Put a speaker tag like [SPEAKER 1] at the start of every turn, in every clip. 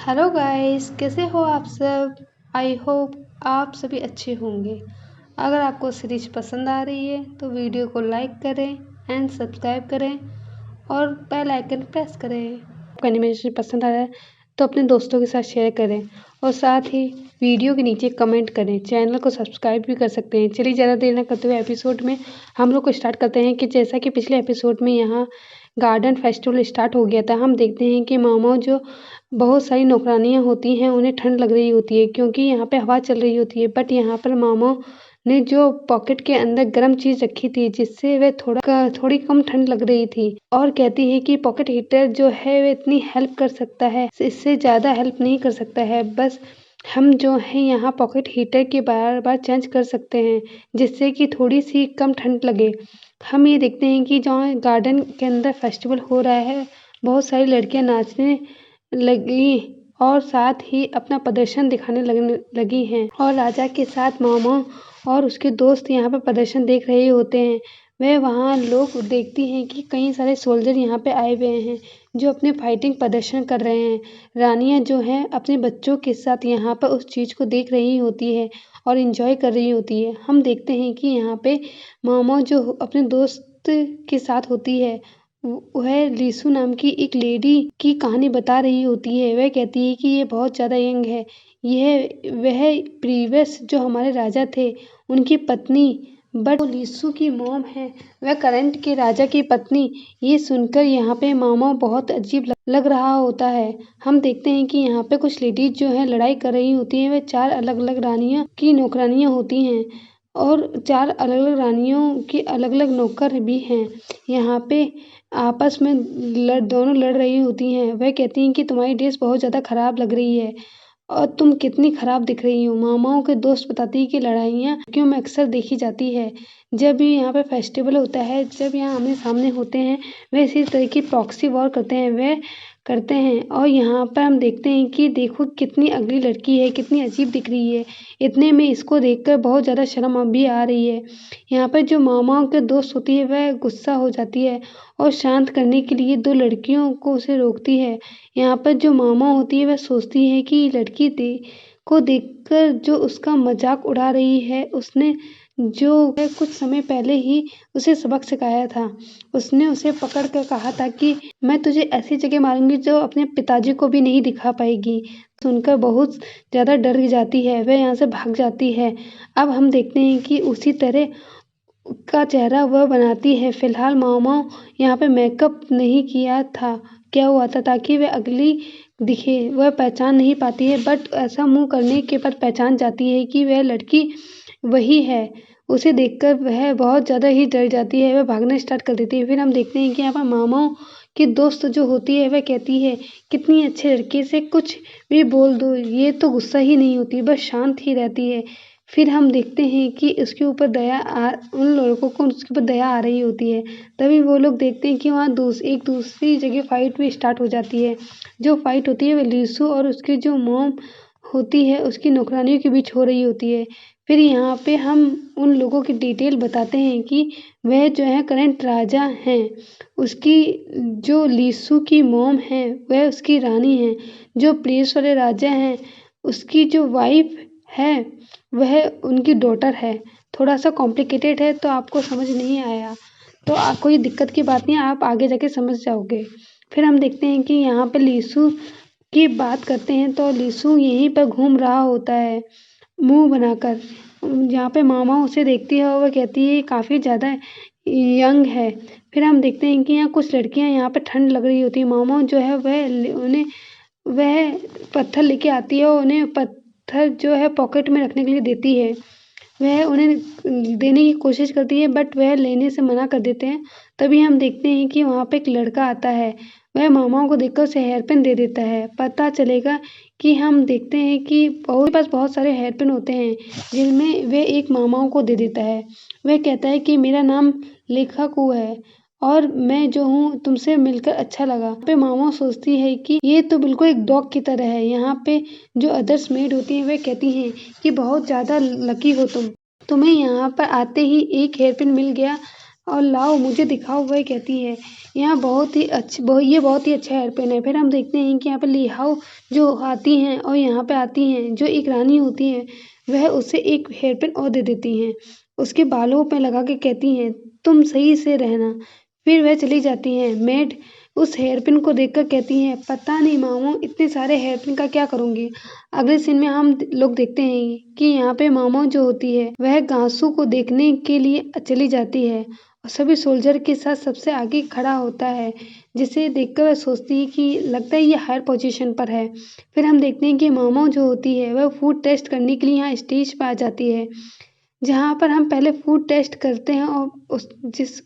[SPEAKER 1] Hello guys, कैसे हो आप सब। आई होप आप सभी अच्छे होंगे। अगर आपको सीरीज पसंद आ रही है तो वीडियो को लाइक करें एंड सब्सक्राइब करें और बेल आइकन प्रेस करें। आपको एनिमेशन पसंद आ रहा है तो अपने दोस्तों के साथ शेयर करें और साथ ही वीडियो के नीचे कमेंट करें। चैनल को सब्सक्राइब भी कर सकते हैं। चलिए ज़्यादा देर न करते हुए एपिसोड में हम लोग को स्टार्ट करते हैं कि जैसा कि पिछले एपिसोड में यहाँ गार्डन फेस्टिवल स्टार्ट हो गया था। हम देखते हैं कि मामा जो बहुत सारी नौकरानियाँ होती हैं उन्हें ठंड लग रही होती है क्योंकि यहाँ पे हवा चल रही होती है। बट यहाँ पर मामा ने जो पॉकेट के अंदर गर्म चीज़ रखी थी जिससे वह थोड़ी कम ठंड लग रही थी और कहती है कि पॉकेट हीटर जो है वह इतनी हेल्प कर सकता है, इससे ज़्यादा हेल्प नहीं कर सकता है। बस हम जो है यहाँ पॉकेट हीटर के बार बार चेंज कर सकते हैं जिससे कि थोड़ी सी कम ठंड लगे। हम ये देखते हैं कि जहाँ गार्डन के अंदर फेस्टिवल हो रहा है बहुत सारी लड़कियाँ नाचने लगी और साथ ही अपना प्रदर्शन दिखाने लगी हैं और राजा के साथ मामा और उसके दोस्त यहाँ पर प्रदर्शन देख रहे होते हैं। वह वहाँ लोग देखती हैं कि कई सारे सोल्जर यहाँ पे आए हुए हैं जो अपने फाइटिंग प्रदर्शन कर रहे हैं। रानियाँ जो हैं अपने बच्चों के साथ यहाँ पर उस चीज़ को देख रही होती है और एंजॉय कर रही होती है। हम देखते हैं कि यहाँ पे मामा जो अपने दोस्त के साथ होती है वह लीसू नाम की एक लेडी की कहानी बता रही होती है। वह कहती है कि ये बहुत ज़्यादा यंग है, यह वह प्रीवियस जो हमारे राजा थे उनकी पत्नी, बट लीसू की मॉम है वह करंट के राजा की पत्नी। ये सुनकर यहाँ पे मामा बहुत अजीब लग रहा होता है। हम देखते हैं कि यहाँ पे कुछ लेडीज जो है लड़ाई कर रही होती हैं। वे 4 अलग अलग रानियाँ की नौकरानियाँ होती हैं और 4 अलग अलग रानियों के अलग अलग नौकर भी हैं। यहाँ पे आपस में दोनों लड़ रही होती हैं। वह कहती हैं कि तुम्हारी ड्रेस बहुत ज़्यादा खराब लग रही है और तुम कितनी खराब दिख रही हो। मामाओं के दोस्त बताती है कि लड़ाइयाँ क्यों में अक्सर देखी जाती है जब भी यहाँ पे फेस्टिवल होता है, जब यहाँ आमने सामने होते हैं वे इसी तरह की प्रॉक्सी वॉर करते हैं और यहाँ पर हम देखते हैं कि देखो कितनी अगली लड़की है, कितनी अजीब दिख रही है। इतने में इसको देखकर बहुत ज़्यादा शर्म भी आ रही है। यहाँ पर जो मामाओं के दोस्त होती है वह गुस्सा हो जाती है और शांत करने के लिए 2 लड़कियों को उसे रोकती है। यहाँ पर जो मामा होती है वह सोचती है कि लड़की को देखकर जो उसका मजाक उड़ा रही है उसने जो कुछ समय पहले ही उसे सबक सिखाया था। उसने उसे पकड़ कर कहा था कि मैं तुझे ऐसी जगह मारूंगी जो अपने पिताजी को भी नहीं दिखा पाएगी। सुनकर बहुत ज़्यादा डर जाती है, वह यहाँ से भाग जाती है। अब हम देखते हैं कि उसी तरह का चेहरा वह बनाती है। फिलहाल मामा यहाँ पे मेकअप नहीं किया हुआ था ताकि वह अगली दिखे। वह पहचान नहीं पाती है बट ऐसा मुंह करने के बाद पहचान जाती है कि वह लड़की वही है। उसे देखकर वह बहुत ज़्यादा ही डर जाती है, वह भागना स्टार्ट कर देती है। फिर हम देखते हैं कि यहाँ पर मामाओं की दोस्त जो होती है वह कहती है कितनी अच्छे लड़के से कुछ भी बोल दो, ये तो गुस्सा ही नहीं होती, बस शांत ही रहती है। फिर हम देखते हैं कि उसके ऊपर उन लड़कों को उसके ऊपर दया आ रही होती है। तभी वो लोग देखते हैं कि वहाँ एक दूसरी जगह फाइट भी स्टार्ट हो जाती है। जो फाइट होती है वह लीसू और उसकी जो मॉम होती है उसकी नौकरानियों के बीच हो रही होती है। फिर यहाँ पे हम उन लोगों की डिटेल बताते हैं कि वह जो है करंट राजा हैं। उसकी जो लीसू की मॉम है वह उसकी रानी है। जो प्रीवियस वाले राजा हैं उसकी जो वाइफ है वह उनकी डॉटर है। थोड़ा सा कॉम्प्लिकेटेड है तो आपको समझ नहीं आया तो कोई दिक्कत की बात नहीं, आप आगे जाके समझ जाओगे। फिर हम देखते हैं कि यहाँ पे लीसू की बात करते हैं तो लीसू यहीं पर घूम रहा होता है मुंह बनाकर। यहाँ पे मामा उसे देखती है और वह कहती है काफ़ी ज़्यादा यंग है। फिर हम देखते हैं कि यहाँ कुछ लड़कियाँ यहाँ पे ठंड लग रही होती है। मामा जो है वह पत्थर लेके आती है और उन्हें पत्थर जो है पॉकेट में रखने के लिए देती है। वह उन्हें देने की कोशिश करती है बट वह लेने से मना कर देते हैं। तभी हम देखते हैं कि वहाँ पे एक लड़का आता है, वह मामाओं को देखकर उसे हेयर पिन दे देता है। पता चलेगा कि हम देखते हैं कि उसके पास बहुत सारे हेयर पिन होते हैं जिनमें वह एक मामाओं को दे देता है। वह कहता है कि मेरा नाम लेखकू है और मैं जो हूँ तुमसे मिलकर अच्छा लगा। यहाँ पे मामा सोचती है कि ये तो बिल्कुल एक डॉग की तरह है। यहाँ पे जो अदर्स मेड होती हैं वह कहती हैं कि बहुत ज़्यादा लकी हो तुम्हें यहाँ पर आते ही एक हेयर पिन मिल गया और लाओ मुझे दिखाओ, वह कहती है यहाँ बहुत ही ये बहुत ही अच्छा हेयर पिन है। फिर हम देखते हैं कि यहाँ पे लिहाओ जो आती हैं और यहाँ पे आती हैं, जो एक रानी होती है वह उसे एक हेयर पिन और दे देती हैं, उसके बालों पे लगा के कहती हैं तुम सही से रहना। फिर वह चली जाती हैं। मेड उस हेयर पिन को देखकर कहती हैं पता नहीं मामू इतने सारे हेयर पिन का क्या करूँगी। अगले सीन में हम लोग देखते हैं कि यहाँ पे मामू जो होती है वह गांसू को देखने के लिए चली जाती है और सभी सोल्जर के साथ सबसे आगे खड़ा होता है, जिसे देखकर वह सोचती है कि लगता है ये हायर पोजीशन पर है। फिर हम देखते हैं कि मामू जो होती है वह फूड टेस्ट करने के लिए यहाँ स्टेज पर आ जाती है, जहाँ पर हम पहले फूड टेस्ट करते हैं और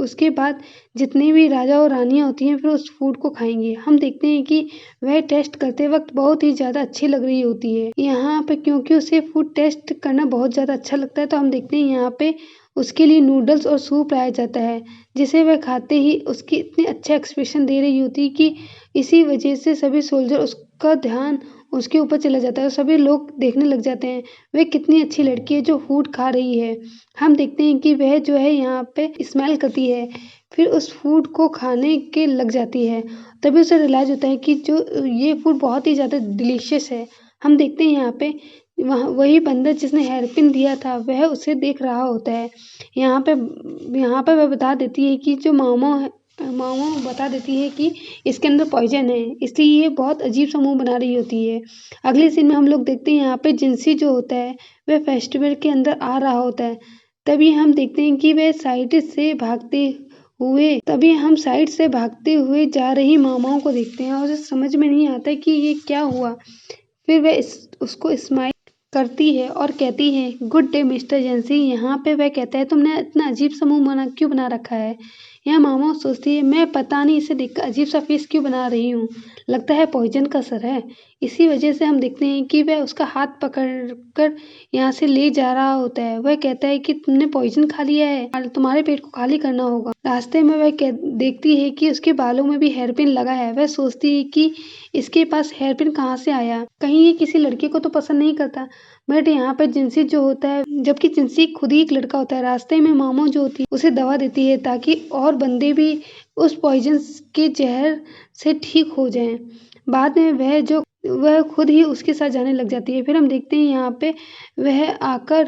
[SPEAKER 1] उसके बाद जितने भी राजा और रानियाँ होती हैं फिर उस फूड को खाएंगी। हम देखते हैं कि वह टेस्ट करते वक्त बहुत ही ज़्यादा अच्छी लग रही होती है यहाँ पे, क्योंकि उसे फूड टेस्ट करना बहुत ज़्यादा अच्छा लगता है। तो हम देखते हैं यहाँ पे उसके लिए नूडल्स और सूप लाया जाता है, जिसे वह खाते ही उसकी इतने अच्छे एक्सप्रेशन दे रही होती है कि इसी वजह से सभी सोल्जर उसका ध्यान उसके ऊपर चला जाता है और सभी लोग देखने लग जाते हैं वह कितनी अच्छी लड़की है जो फूड खा रही है। हम देखते हैं कि वह जो है यहाँ पे स्मेल करती है, फिर उस फूड को खाने के लग जाती है। तभी उसे रियलाइज होता है कि जो ये फूड बहुत ही ज़्यादा डिलीशियस है। हम देखते हैं यहाँ पे वही बंदर जिसने हेयर पिन दिया था वह उसे देख रहा होता है। यहाँ पे वह बता देती है कि जो मामो बता देती है कि इसके अंदर पॉइजन है, इसलिए ये बहुत अजीब सा मुंह बना रही होती है। अगले सीन में हम लोग देखते हैं यहाँ पे जिंसी जो होता है वह फेस्टिवल के अंदर आ रहा होता है। तभी हम देखते हैं कि वह साइड से भागते हुए जा रही मामाओं को देखते हैं और उसे समझ में नहीं आता कि ये क्या हुआ। फिर वह उसको स्माइल करती है और कहती है गुड डे मिस्टर जेंसी। यहाँ पे वह कहता है तुमने इतना अजीब सा मुंह क्यों बना रखा है। यहाँ मामा सोचती है मैं पता नहीं इसे देखकर अजीब सा फेस क्यों बना रही हूँ, लगता है पॉइजन का असर है। इसी वजह से हम देखते हैं कि वह उसका हाथ पकड़कर यहाँ से ले जा रहा होता है। वह कहता है कि तुमने पॉइजन खा लिया है, तुम्हारे पेट को खाली करना होगा। रास्ते में वह देखती है कि उसके बालों में भी हेयर पिन लगा है। वह सोचती है कि इसके पास हेयर पिन कहाँ से आया, कहीं ये किसी लड़के को तो पसंद नहीं करता। बट यहाँ पर जिंसी जो होता है, जबकि जिंसी खुद ही एक लड़का होता है, रास्ते में मामो जो होती है उसे दवा देती है ताकि और बंदे भी उस पॉइजन के जहर से ठीक हो जाएं। बाद में वह खुद ही उसके साथ जाने लग जाती है। फिर हम देखते हैं यहाँ पे वह आकर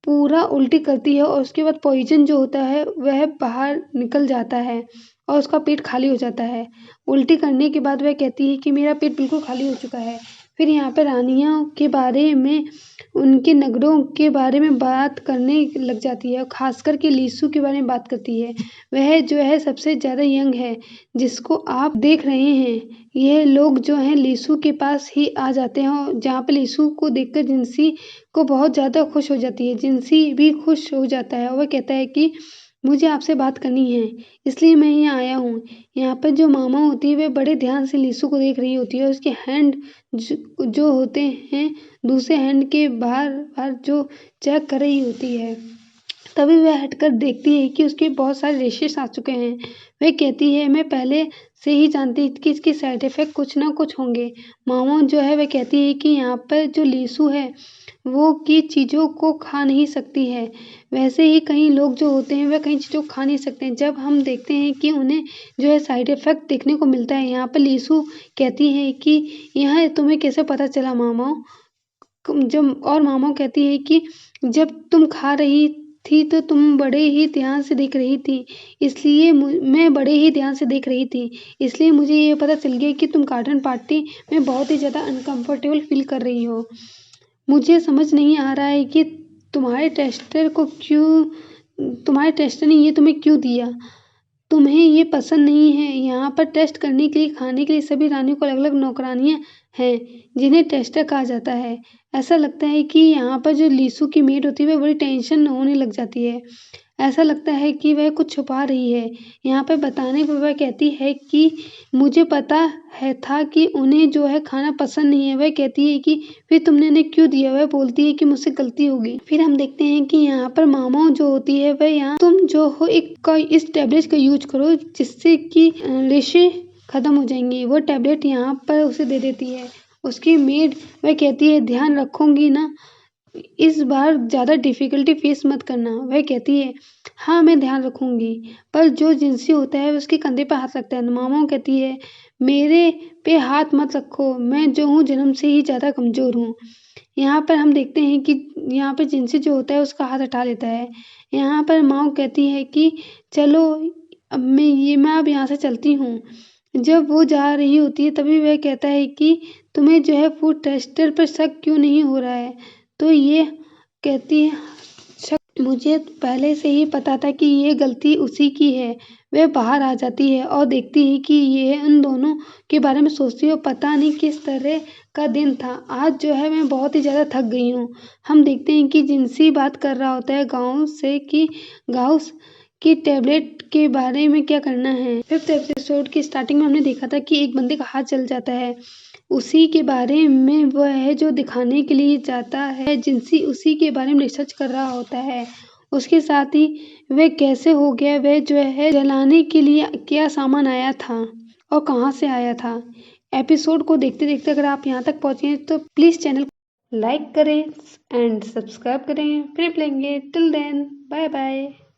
[SPEAKER 1] पूरा उल्टी करती है और उसके बाद पॉइजन जो होता है वह बाहर निकल जाता है और उसका पेट खाली हो जाता है। उल्टी करने के बाद वह कहती है कि मेरा पेट बिल्कुल खाली हो चुका है। फिर यहाँ पे रानियों के बारे में, उनके नगरों के बारे में बात करने लग जाती है और खासकर के लीसू के बारे में बात करती है। वह जो है सबसे ज़्यादा यंग है जिसको आप देख रहे हैं। यह लोग जो हैं लीसू के पास ही आ जाते हैं और जहाँ पे लीसू को देखकर जिंसी को बहुत ज़्यादा खुश हो जाती है। जिंसी भी खुश हो जाता है और वह कहता है कि मुझे आपसे बात करनी है, इसलिए मैं यहाँ आया हूँ। यहाँ पर जो मामा होती है वह बड़े ध्यान से लीसू को देख रही होती है और उसके हैंड जो होते हैं दूसरे हैंड के बाहर जो चेक कर रही होती है। तभी वह हटकर देखती है कि उसके बहुत सारे रेशेस आ चुके हैं। वह कहती है मैं पहले से ही जानती थी कि इसके साइड इफेक्ट कुछ ना कुछ होंगे। मामा जो है वह कहती है कि यहाँ पर जो लीसू है वो की चीज़ों को खा नहीं सकती है, वैसे ही कई लोग जो होते हैं वह कई चीज़ों को खा नहीं सकते हैं। जब हम देखते हैं कि उन्हें जो है साइड इफेक्ट देखने को मिलता है। यहाँ पर लीसू कहती है कि यह तुम्हें कैसे पता चला मामा। मामा कहती है कि जब तुम खा रही थी तो तुम बड़े ही ध्यान से देख रही थी, इसलिए मैं बड़े ही ध्यान से देख रही थी, इसलिए मुझे ये पता चल गया कि तुम गार्डन पार्टी में बहुत ही ज़्यादा अनकंफर्टेबल फील कर रही हो। मुझे समझ नहीं आ रहा है कि तुम्हारे टेस्टर ने ये तुम्हें क्यों दिया। तुम्हें ये पसंद नहीं है। यहाँ पर टेस्ट करने के लिए खाने के लिए सभी रानियों को अलग अलग नौकरानियाँ हैं जिन्हें टेस्टर कहा जाता है। ऐसा लगता है कि यहाँ पर जो लीसू की मेड होती है वह बड़ी टेंशन होने लग जाती है। ऐसा लगता है कि वह कुछ छुपा रही है। यहाँ पर बताने पर वह कहती है कि मुझे पता है था कि उन्हें जो है खाना पसंद नहीं है। वह कहती है कि फिर तुमने इन्हें क्यों दिया। वह बोलती है कि मुझसे गलती होगी। फिर हम देखते हैं कि यहाँ पर मामा जो होती है वह यहाँ तुम जो हो इस टैबलेट का यूज करो जिससे कि रेशे खत्म हो जाएंगी। वो टैबलेट यहाँ पर उसे दे देती है। उसकी मेड वह कहती है ध्यान रखूंगी ना। इस बार ज़्यादा डिफ़िकल्टी फेस मत करना। वह कहती है, हाँ मैं ध्यान रखूँगी, पर जो जिनसी होता है उसके कंधे पे हाथ रखता है। मामा कहती है, मेरे पे हाथ मत रखो, मैं जो हूँ जन्म से ही ज़्यादा कमज़ोर हूँ। यहाँ पर हम देखते हैं कि यहाँ पे जिनसी जो होता है उसका हाथ हटा लेता है। यहाँ पर माँ कहती है कि चलो अब मैं अब यहाँ से चलती हूँ। जब वो जा रही होती है तभी वह कहता है कि तुम्हें जो है फूड टेस्टर पर शक क्यों नहीं हो रहा है? तो ये कहती है, शक मुझे पहले से ही पता था कि ये गलती उसी की है। वह बाहर आ जाती है और देखती है कि ये उन दोनों के बारे में सोचती है और पता नहीं किस तरह का दिन था। आज जो है मैं बहुत ही ज़्यादा थक गई हूँ। हम देखते हैं कि जिनसी बात कर रहा होता है गाँव से कि गाँव की टैबलेट के बारे में क्या करना है। 5th एपिसोड की स्टार्टिंग में हमने देखा था कि एक बंदे का हाथ जल जाता है। उसी के बारे में वह है जो दिखाने के लिए जाता है। जिनसी उसी के बारे में रिसर्च कर रहा होता है। उसके साथ ही वह कैसे हो गया, वह जो है जलाने के लिए क्या सामान आया था और कहाँ से आया था। एपिसोड को देखते देखते अगर आप यहाँ तक पहुँचे हैं तो प्लीज़ चैनल लाइक करें एंड सब्सक्राइब करें। फिर मिलेंगे, टिल देन बाय बाय।